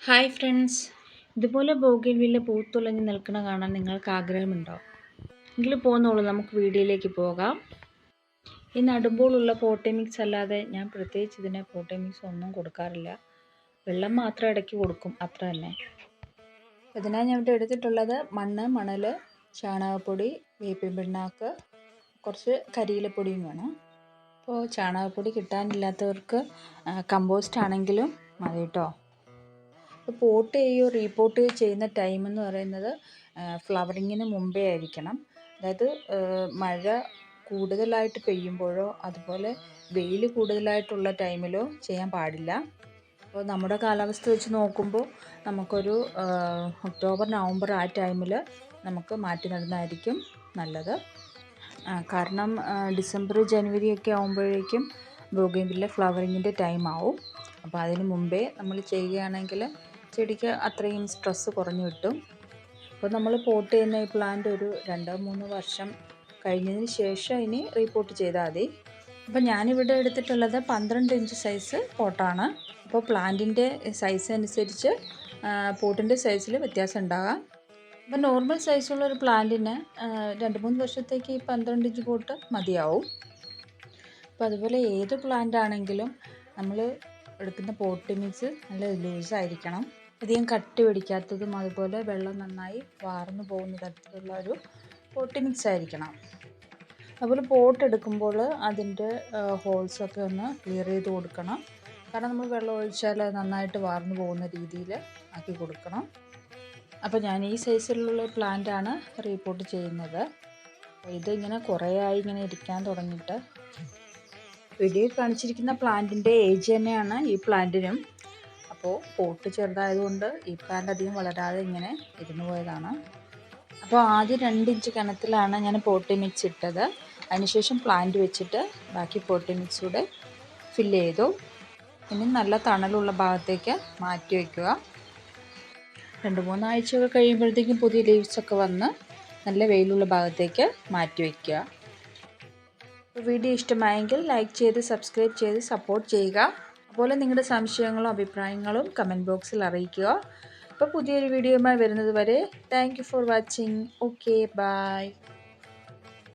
Hi friends, ഇതുപോലെ bougainvillea പൂത്തുലഞ്ഞ് നിൽക്കണ കാണാൻ നിങ്ങൾക്ക് ആഗ്രഹമുണ്ടോ? എങ്കിൽ പോന്നോളൂ, നമുക്ക് വീഡിയോയിലേക്ക് പോകാം. ഈ നടുമ്പോഴുള്ള പോട്ടി മിക്സ് അല്ലാതെ ഞാൻ പ്രത്യേകിച്ച് ഇതിന് പോട്ടി മിക്സ് ഒന്നും കൊടുക്കാറില്ല. വെള്ളം മാത്രം ഇടയ്ക്ക് കൊടുക്കും, അത്ര തന്നെ. ഇതിനായി ഞാൻ ഇവിടെ എടുത്തിട്ടുള്ളത് മണ്ണ്, മണൽ, ചാണകപ്പൊടി, വേപ്പിൻ പിണ്ണാക്ക്, കുറച്ച് കരിയിലപ്പൊടിയും വേണം. അപ്പോൾ ചാണകപ്പൊടി കിട്ടാനില്ലാത്തവർക്ക് കമ്പോസ്റ്റ് ആണെങ്കിലും മതി കേട്ടോ. പോട്ട് ചെയ്യുകയോ റീപോട്ട് ചെയ്യുന്ന ടൈം എന്ന് പറയുന്നത് ഫ്ലവറിങ്ങിന് മുമ്പേ ആയിരിക്കണം. അതായത് മഴ കൂടുതലായിട്ട് പെയ്യുമ്പോഴോ അതുപോലെ വെയിൽ കൂടുതലായിട്ടുള്ള ടൈമിലോ ചെയ്യാൻ പാടില്ല. അപ്പോൾ നമ്മുടെ കാലാവസ്ഥ വെച്ച് നോക്കുമ്പോൾ നമുക്കൊരു ഒക്ടോബർ നവംബർ ആ ടൈമിൽ നമുക്ക് മാറ്റി നടുന്നതായിരിക്കും നല്ലത്. കാരണം ഡിസംബർ ജനുവരി ഒക്കെ ആകുമ്പോഴേക്കും ബോഗൺവില്ല ഫ്ലവറിങ്ങിൻ്റെ ടൈം ആവും. അപ്പോൾ അതിന് മുമ്പേ നമ്മൾ ചെയ്യുകയാണെങ്കിൽ ചെടിക്ക് അത്രയും സ്ട്രെസ്സ് കുറഞ്ഞു കിട്ടും. അപ്പോൾ നമ്മൾ പോട്ട് ചെയ്യുന്ന ഈ പ്ലാന്റ് ഒരു 2-3 വർഷം കഴിഞ്ഞതിന് ശേഷം ഇനി റീപോട്ട് ചെയ്താൽ മതി. അപ്പോൾ ഞാനിവിടെ എടുത്തിട്ടുള്ളത് 12 ഇഞ്ച് സൈസ് പോട്ടാണ്. അപ്പോൾ പ്ലാന്റിൻ്റെ സൈസ് അനുസരിച്ച് പോട്ടിൻ്റെ സൈസിൽ വ്യത്യാസം ഉണ്ടാകാം. അപ്പോൾ നോർമൽ സൈസുള്ള ഒരു പ്ലാന്റിന് 2-3 വർഷത്തേക്ക് ഈ 12 ഇഞ്ച് പോട്ട് മതിയാവും. അപ്പോൾ അതുപോലെ ഏത് പ്ലാന്റ് ആണെങ്കിലും നമ്മൾ എടുക്കുന്ന പോട്ട് മിക്സ് നല്ല ലൂസായിരിക്കണം. അധികം കട്ടി പിടിക്കാത്തതും അതുപോലെ വെള്ളം നന്നായി വാർന്നു പോകുന്ന തരത്തിലുള്ള ഒരു പോട്ട് മിക്സ് ആയിരിക്കണം. അതുപോലെ പോട്ട് എടുക്കുമ്പോൾ അതിൻ്റെ ഹോൾസൊക്കെ ഒന്ന് ക്ലിയർ ചെയ്ത് കൊടുക്കണം. കാരണം നമ്മൾ വെള്ളം ഒഴിച്ചാൽ നന്നായിട്ട് വാർന്നു പോകുന്ന രീതിയിൽ ആക്കി കൊടുക്കണം. അപ്പോൾ ഞാൻ ഈ സൈസിലുള്ള പ്ലാന്റാണ് റീപോട്ട് ചെയ്യുന്നത്. ഇതിങ്ങനെ കുറേ ആയി ഇങ്ങനെ ഇരിക്കാൻ തുടങ്ങിയിട്ട്. വീഡിയോയിൽ കാണിച്ചിരിക്കുന്ന പ്ലാന്റിൻ്റെ ഏജ് തന്നെയാണ് ഈ പ്ലാന്റിനും. അപ്പോൾ പോട്ട് ചെറുതായതുകൊണ്ട് ഈ പ്ലാന്റ് അധികം വളരാതെ ഇങ്ങനെ ഇരുന്നു പോയതാണ്. അപ്പോൾ ആദ്യം 2 ഇഞ്ച് കനത്തിലാണ് ഞാൻ പോട്ടി മിക്സ് ഇട്ടത്. അതിനുശേഷം പ്ലാന്റ് വെച്ചിട്ട് ബാക്കി പോട്ടി മിക്സ് കൂടെ ഫില്ല് ചെയ്തു. ഇനി നല്ല തണലുള്ള ഭാഗത്തേക്ക് മാറ്റി വയ്ക്കുക. 2-3 ആഴ്ചയൊക്കെ കഴിയുമ്പോഴത്തേക്കും പുതിയ ലീവ്സൊക്കെ വന്ന് നല്ല വെയിലുള്ള ഭാഗത്തേക്ക് മാറ്റി വയ്ക്കുക. വീഡിയോ ഇഷ്ടമായെങ്കിൽ ലൈക്ക് ചെയ്ത് സബ്സ്ക്രൈബ് ചെയ്ത് സപ്പോർട്ട് ചെയ്യുക. അതുപോലെ നിങ്ങളുടെ സംശയങ്ങളും അഭിപ്രായങ്ങളും കമൻറ്റ് ബോക്സിൽ അറിയിക്കുക. അപ്പോൾ പുതിയൊരു വീഡിയോയുമായി വരുന്നത് വരെ thank you for watching. Okay, by.